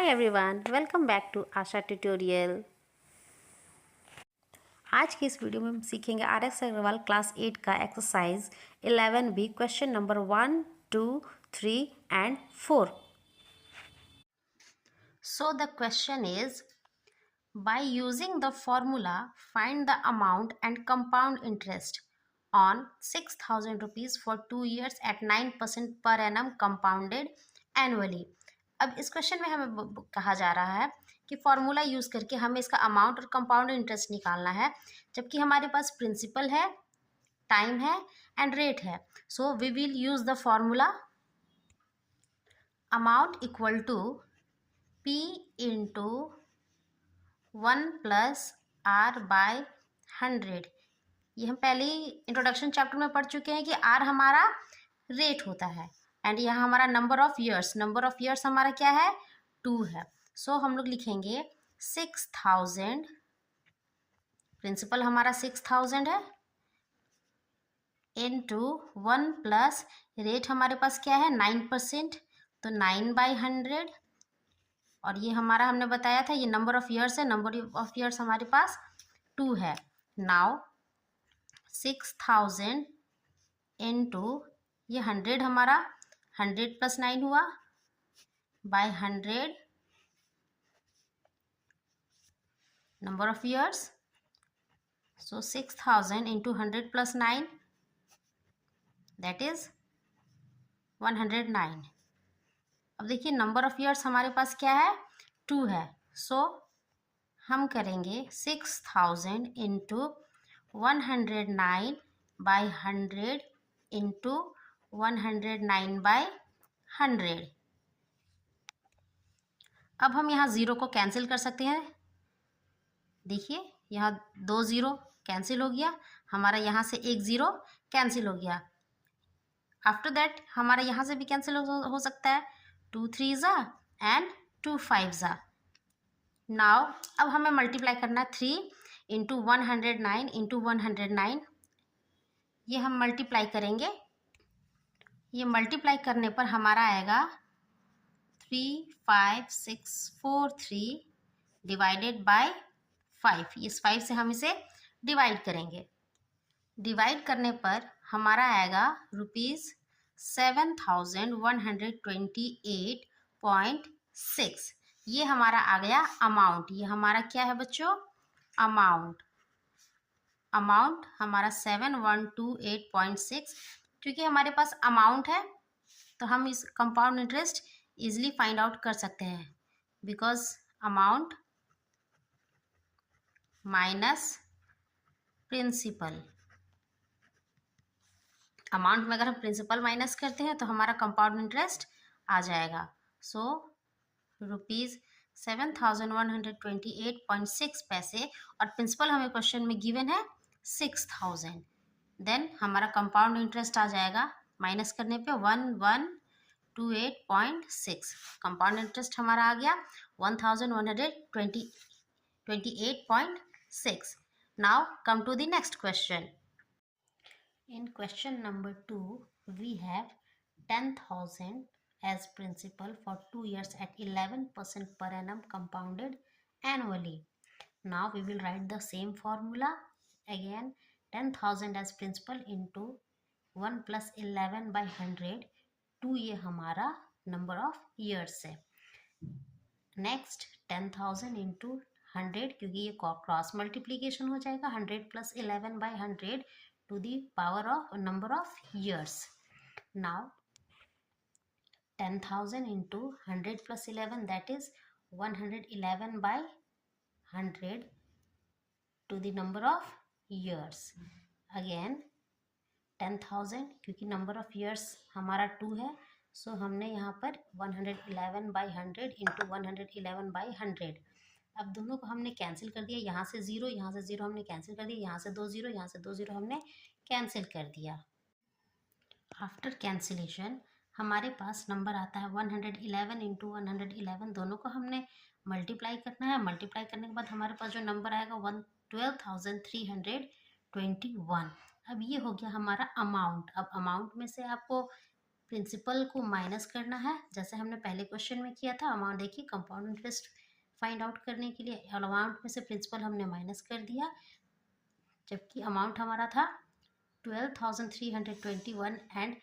Hi everyone, welcome back to Asha tutorial. आज की इस वीडियो में हम सीखेंगे RS अग्रवाल क्लास 8 का exercise 11B question number 1, 2, 3 and 4. So the question is, by using the formula find the amount and compound interest on 6,000 rupees for 2 years at 9% per annum compounded annually. अब इस question में हमें कहा जा रहा है कि फॉर्मूला यूज करके हमें इसका अमाउंट और कंपाउंड इंटरेस्ट निकालना है, जबकि हमारे पास प्रिंसिपल है, टाइम है एंड रेट है। So we will use the formula amount equal to P into 1 plus R by 100। ये हम पहले ही इंट्रोडक्शन चैप्टर में पढ़ चुके हैं कि R हमारा रेट होता है एंड यहाँ हमारा नंबर ऑफ ईयर्स हमारा क्या है, 2 है। सो हम लोग लिखेंगे 6,000, प्रिंसिपल हमारा 6,000 है, इनटू 1 प्लस रेट हमारे पास क्या है 9%, तो 9/100। और ये हमारा हमने बताया था ये नंबर ऑफ ईयर्स है, नंबर ऑफ ईयर्स हमारे पास 2 है। नाउ 6,000 इनटू ये 100 हमारा 100 प्लस 9 हुआ by 100 number of years. So 6,000 into 100 plus 9 that is 109। अब देखिए नंबर ऑफ ईयर्स हमारे पास क्या है, 2 है। सो हम करेंगे 6,000 इंटू 109 बाय 100 इंटू 109/100। अब हम यहाँ ज़ीरो को कैंसिल कर सकते हैं। देखिए यहाँ 2 ज़ीरो कैंसिल हो गया, हमारा यहाँ से 1 ज़ीरो कैंसिल हो गया। आफ्टर दैट हमारा यहाँ से भी कैंसिल हो सकता है, 2 3 ज़ा एंड 2 5 ज़ा। नाउ अब हमें मल्टीप्लाई करना है 3 इंटू 109 इंटू 109। ये हम मल्टीप्लाई करेंगे, ये मल्टीप्लाई करने पर हमारा आएगा 35643 डिवाइडेड बाय 5। इस 5 से हम इसे डिवाइड करेंगे, डिवाइड करने पर हमारा आएगा ₹7,128.6। ये हमारा आ गया अमाउंट। ये हमारा क्या है बच्चों, अमाउंट हमारा 7,128.6। क्योंकि हमारे पास अमाउंट है तो हम इस compound interest easily find out कर सकते हैं, because amount minus principal. Amount में अगर हम प्रिंसिपल माइनस करते हैं तो हमारा कंपाउंड इंटरेस्ट आ जाएगा। सो ₹7,128.6 पैसे, और प्रिंसिपल हमें क्वेश्चन में गिवन है 6,000। देन हमारा कंपाउंड इंटरेस्ट आ जाएगा माइनस करने पे 1128.6। कंपाउंड इंटरेस्ट हमारा आ गया 1,128.6। Now come to the next question. In question number 2, we have 10,000 as principal for 2 years at 11% per annum compounded annually. Now we will write the same formula again, 10,000 as principal into 1 plus 11/100, 2 ये हमारा number of years है। Next 10,000 into 100, क्योंकि ये cross multiplication हो जाएगा, 100 plus 11/100 to the power of number of years. Now 10,000 into 100 plus 11 that is 111/100 to the number of years. Again 10,000, क्योंकि number of years हमारा 2 है, सो हमने यहाँ पर 111/100 इंटू 111/100। अब दोनों को हमने कैंसिल कर दिया, यहाँ से ज़ीरो हमने कैंसिल कर दिया, यहाँ से 2 ज़ीरो हमने कैंसिल कर दिया। आफ्टर कैंसिलेशन हमारे पास नंबर आता है 111 इंटू 111। दोनों को हमने मल्टीप्लाई करना है, मल्टीप्लाई करने के बाद हमारे पास जो नंबर आएगा 12,321। अब ये हो गया हमारा अमाउंट। अब अमाउंट में से आपको प्रिंसिपल को माइनस करना है, जैसे हमने पहले क्वेश्चन में किया था। अमाउंट देखिए, कंपाउंड इंटरेस्ट फाइंड आउट करने के लिए अमाउंट में से प्रिंसिपल हमने माइनस कर दिया, जबकि अमाउंट हमारा था 12,321 एंड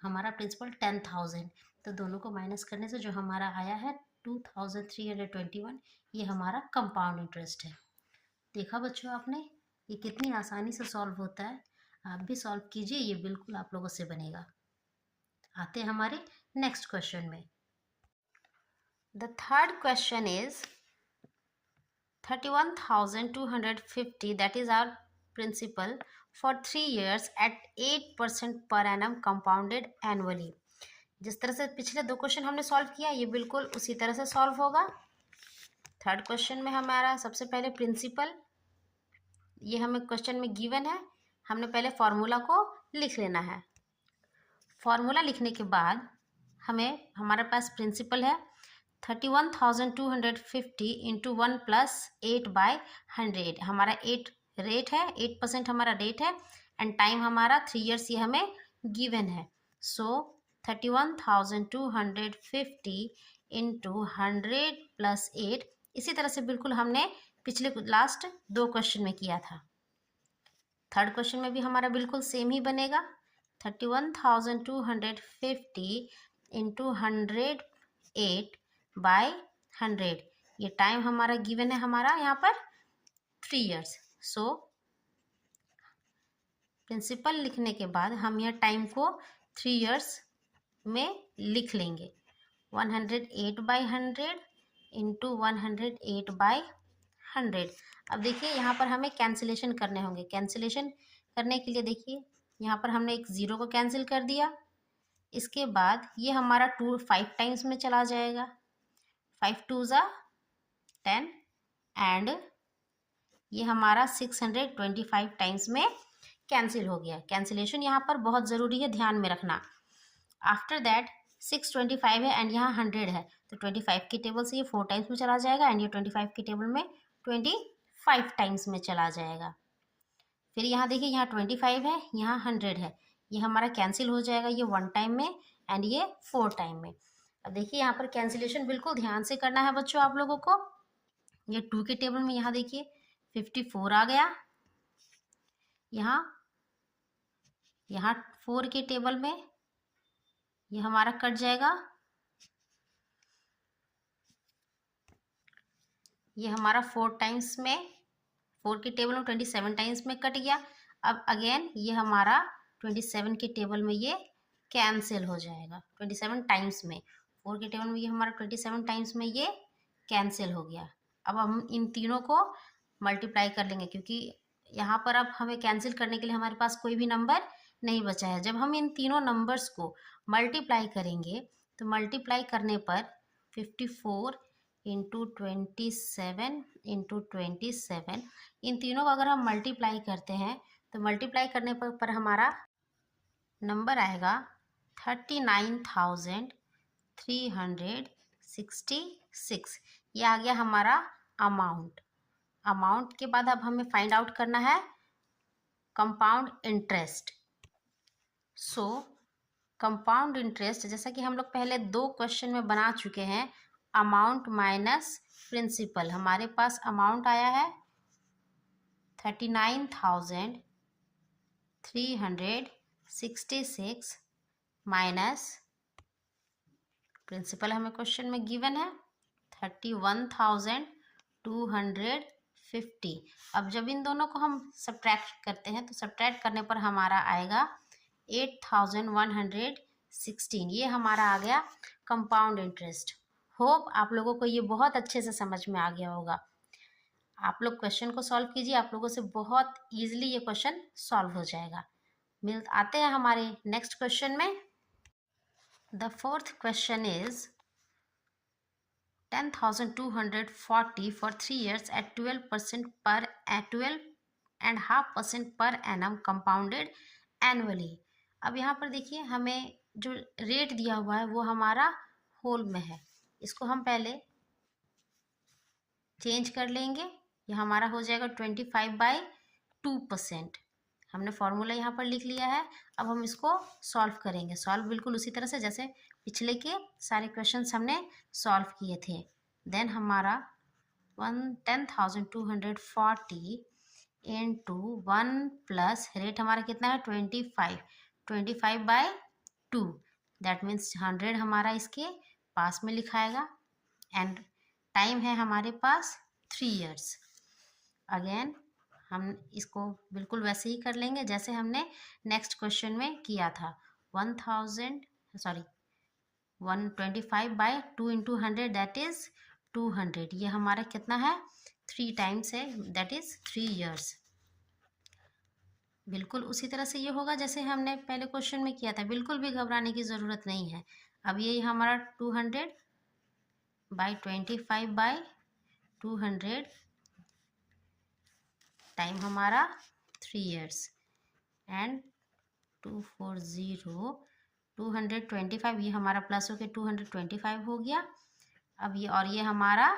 हमारा प्रिंसिपल 10,000। तो दोनों को माइनस करने से जो हमारा आया है 2,321, ये हमारा कंपाउंड इंटरेस्ट है। देखा बच्चों आपने, ये कितनी आसानी से सॉल्व होता है। आप भी सॉल्व कीजिए, ये बिल्कुल आप लोगों से बनेगा। आते हैं हमारे नेक्स्ट क्वेश्चन में। The third question is 31,250, that is our principal for 3 years at 8% per annum compounded annually। जिस तरह से पिछले दो क्वेश्चन हमने सॉल्व किया, ये बिल्कुल उसी तरह से सॉल्व होगा। थर्ड क्वेश्चन में हमारा सबसे पहले प्रिंसिपल, ये हमें क्वेश्चन में गिवन है, हमने पहले फॉर्मूला को लिख लेना है। फॉर्मूला लिखने के बाद हमारे पास प्रिंसिपल है 31,250 इंटू 1 + 8/100। हमारा 8 रेट है, 8% हमारा रेट है एंड टाइम हमारा 3 years, ये हमें गिवन है। सो 31,250 इंटू 100 + 8, इसी तरह से बिल्कुल हमने पिछले लास्ट दो क्वेश्चन में किया था। थर्ड क्वेश्चन में भी हमारा बिल्कुल सेम ही बनेगा। 31,250 इंटू 108/100, ये टाइम हमारा गिवन है हमारा यहाँ पर 3 years। सो प्रिंसिपल लिखने के बाद हम यह टाइम को 3 years में लिख लेंगे। 108/100 इंटू 108/100। अब देखिए यहाँ पर हमें कैंसिलेशन करने होंगे। कैंसिलेशन करने के लिए देखिए यहाँ पर हमने एक 0 को कैंसिल कर दिया। इसके बाद ये हमारा 5 टाइम्स में चला जाएगा। 5 2 ज़ा 10 एंड ये हमारा 625 टाइम्स में कैंसिल हो गया। कैंसिलेशन यहाँ पर बहुत ज़रूरी है, ध्यान में रखना। आफ्टर दैट 625 है एंड यहाँ 100 है, तो 25 की टेबल से ये 4 टाइम्स में चला जाएगा एंड ये 25 की टेबल में 25 टाइम्स में चला जाएगा। फिर यहाँ देखिए, यहाँ 25 है, यहाँ 100 है, ये हमारा कैंसिल हो जाएगा, ये 1 टाइम में एंड ये 4 टाइम में। अब देखिए यहाँ पर कैंसिलेशन बिल्कुल ध्यान से करना है बच्चों आप लोगों को। ये 2 के टेबल में यहाँ देखिए 54 आ गया, यहाँ 4 के टेबल में ये हमारा कट जाएगा, ये हमारा 4 टाइम्स में, 4 के टेबल में 27 टाइम्स में कट गया। अब अगेन ये हमारा 27 के टेबल में ये कैंसिल हो जाएगा 27 टाइम्स में। 4 के टेबल में ये हमारा 27 टाइम्स में ये कैंसिल हो गया। अब हम इन तीनों को मल्टीप्लाई कर लेंगे, क्योंकि यहाँ पर अब हमें कैंसिल करने के लिए हमारे पास कोई भी नंबर नहीं बचा है। जब हम इन तीनों नंबर्स को मल्टीप्लाई करेंगे तो मल्टीप्लाई करने पर 54 इंटू 27 इंटू 27, इन तीनों को अगर हम मल्टीप्लाई करते हैं तो मल्टीप्लाई करने पर हमारा नंबर आएगा 39,366। ये आ गया हमारा अमाउंट। अमाउंट के बाद अब हमें फाइंड आउट करना है कंपाउंड इंटरेस्ट। सो कंपाउंड इंटरेस्ट, जैसा कि हम लोग पहले दो क्वेश्चन में बना चुके हैं, अमाउंट माइनस प्रिंसिपल। हमारे पास अमाउंट आया है 39,366 माइनस प्रिंसिपल हमें क्वेश्चन में गिवन है 31,250। अब जब इन दोनों को हम सब्ट्रैक्ट करते हैं तो सब्ट्रैक्ट करने पर हमारा आएगा 8,116। ये हमारा आ गया कंपाउंड इंटरेस्ट। होप आप लोगों को ये बहुत अच्छे से समझ में आ गया होगा। आप लोग क्वेश्चन को सॉल्व कीजिए, आप लोगों से बहुत ईजिली ये क्वेश्चन सॉल्व हो जाएगा। आते हैं हमारे नेक्स्ट क्वेश्चन में। The fourth question is 10,240 for 3 years at 12.5% per annum compounded annually। अब यहाँ पर देखिए हमें जो रेट दिया हुआ है वो हमारा होल में है, इसको हम पहले चेंज कर लेंगे। ये हमारा हो जाएगा 25/2%। हमने फॉर्मूला यहाँ पर लिख लिया है। अब हम इसको सॉल्व करेंगे। सॉल्व बिल्कुल उसी तरह से जैसे पिछले के सारे क्वेश्चंस हमने सॉल्व किए थे। देन हमारा 10,240 इंटू 1 प्लस रेट हमारा कितना है 25/2 दैट मीन्स 100 हमारा इसके पास में लिखाएगा। एंड टाइम है हमारे पास 3 years। अगेन हम इसको बिल्कुल वैसे ही कर लेंगे जैसे हमने नेक्स्ट क्वेश्चन में किया था। 125/2 इंटू 100 दैट इज 200। ये हमारा कितना है 3 टाइम्स है दैट इज 3 years। बिल्कुल उसी तरह से ये होगा जैसे हमने पहले क्वेश्चन में किया था। बिल्कुल भी घबराने की ज़रूरत नहीं है। अब ये हमारा 200/25/200 टाइम हमारा 3 years एंड 225 ये हमारा प्लस होके 225 हो गया। अब ये और ये हमारा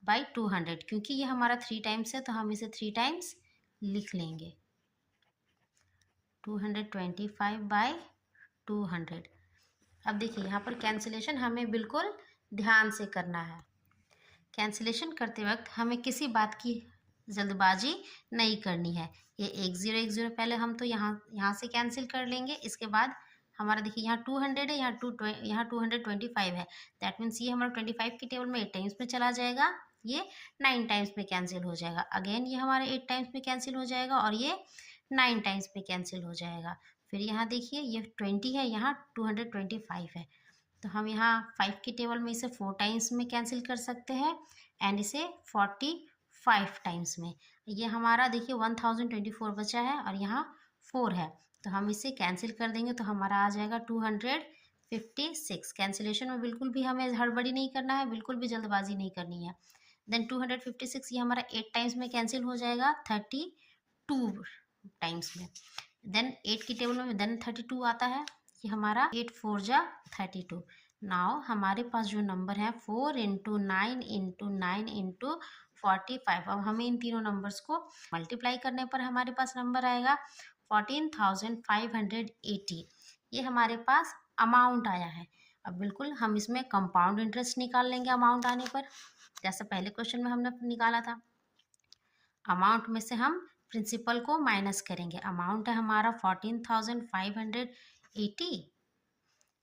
बाई 200 क्योंकि ये हमारा 3 टाइम्स है तो हम इसे 3 टाइम्स लिख लेंगे। 225/200। अब देखिए यहाँ पर कैंसिलेशन हमें बिल्कुल ध्यान से करना है। कैंसिलेशन करते वक्त हमें किसी बात की जल्दबाजी नहीं करनी है। ये 1010 पहले हम तो यहाँ से कैंसिल कर लेंगे। इसके बाद हमारा देखिए यहाँ 200 है, यहाँ 225 है। दैट मीन्स ये हमारा 25 की टेबल में 8 टाइम्स में चला जाएगा। ये 9 टाइम्स में कैंसिल हो जाएगा। अगेन ये हमारे 8 टाइम्स में कैंसिल हो जाएगा और ये 9 टाइम्स में कैंसिल हो जाएगा। फिर यहाँ देखिए ये 20 है, यहाँ 225 है। तो हम यहाँ 5 की टेबल में इसे 4 टाइम्स में कैंसिल कर सकते हैं एंड इसे 45 टाइम्स में। ये हमारा देखिए 1024 बचा है और यहाँ 4 है तो हम इसे कैंसिल कर देंगे तो हमारा आ जाएगा 256। कैंसिलेशन में बिल्कुल भी हमें हड़बड़ी नहीं करना है, बिल्कुल भी जल्दबाजी नहीं करनी है। देन 256 ये हमारा 8 टाइम्स में कैंसिल हो जाएगा 32 टाइम्स में। देन 8 की टेबल में देन 32 आता है। ये हमारा 8 4 जा 32। नाउ हमारे पास जो नंबर है 4 इंटू 9 इंटू 9 इंटू 45। अब हमें इन तीनों नंबर्स को मल्टीप्लाई करने पर हमारे पास नंबर आएगा 14,580। ये हमारे पास अमाउंट आया है। अब बिल्कुल हम इसमें कंपाउंड इंटरेस्ट निकाल लेंगे अमाउंट आने पर, जैसे पहले क्वेश्चन में हमने निकाला था। अमाउंट में से हम प्रिंसिपल को माइनस करेंगे। अमाउंट है हमारा 14,580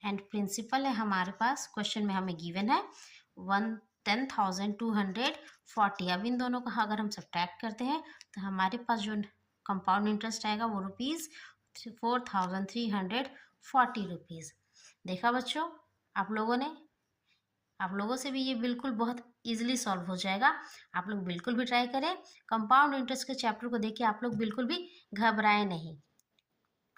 एंड प्रिंसिपल है हमारे पास क्वेश्चन में हमें गिवन है 10,240। अब इन दोनों का अगर हम सब्ट्रैक्ट करते हैं तो हमारे पास जो कंपाउंड इंटरेस्ट आएगा वो ₹4,340। देखा बच्चों आप लोगों से भी ये बिल्कुल बहुत इजीली सॉल्व हो जाएगा। आप लोग बिल्कुल भी ट्राई करें। कंपाउंड इंटरेस्ट के चैप्टर को देखिए, आप लोग बिल्कुल भी घबराएं नहीं,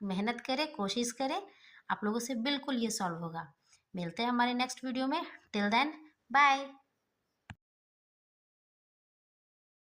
मेहनत करें, कोशिश करें, आप लोगों से बिल्कुल ये सॉल्व होगा। मिलते हैं हमारे नेक्स्ट वीडियो में। Till then bye.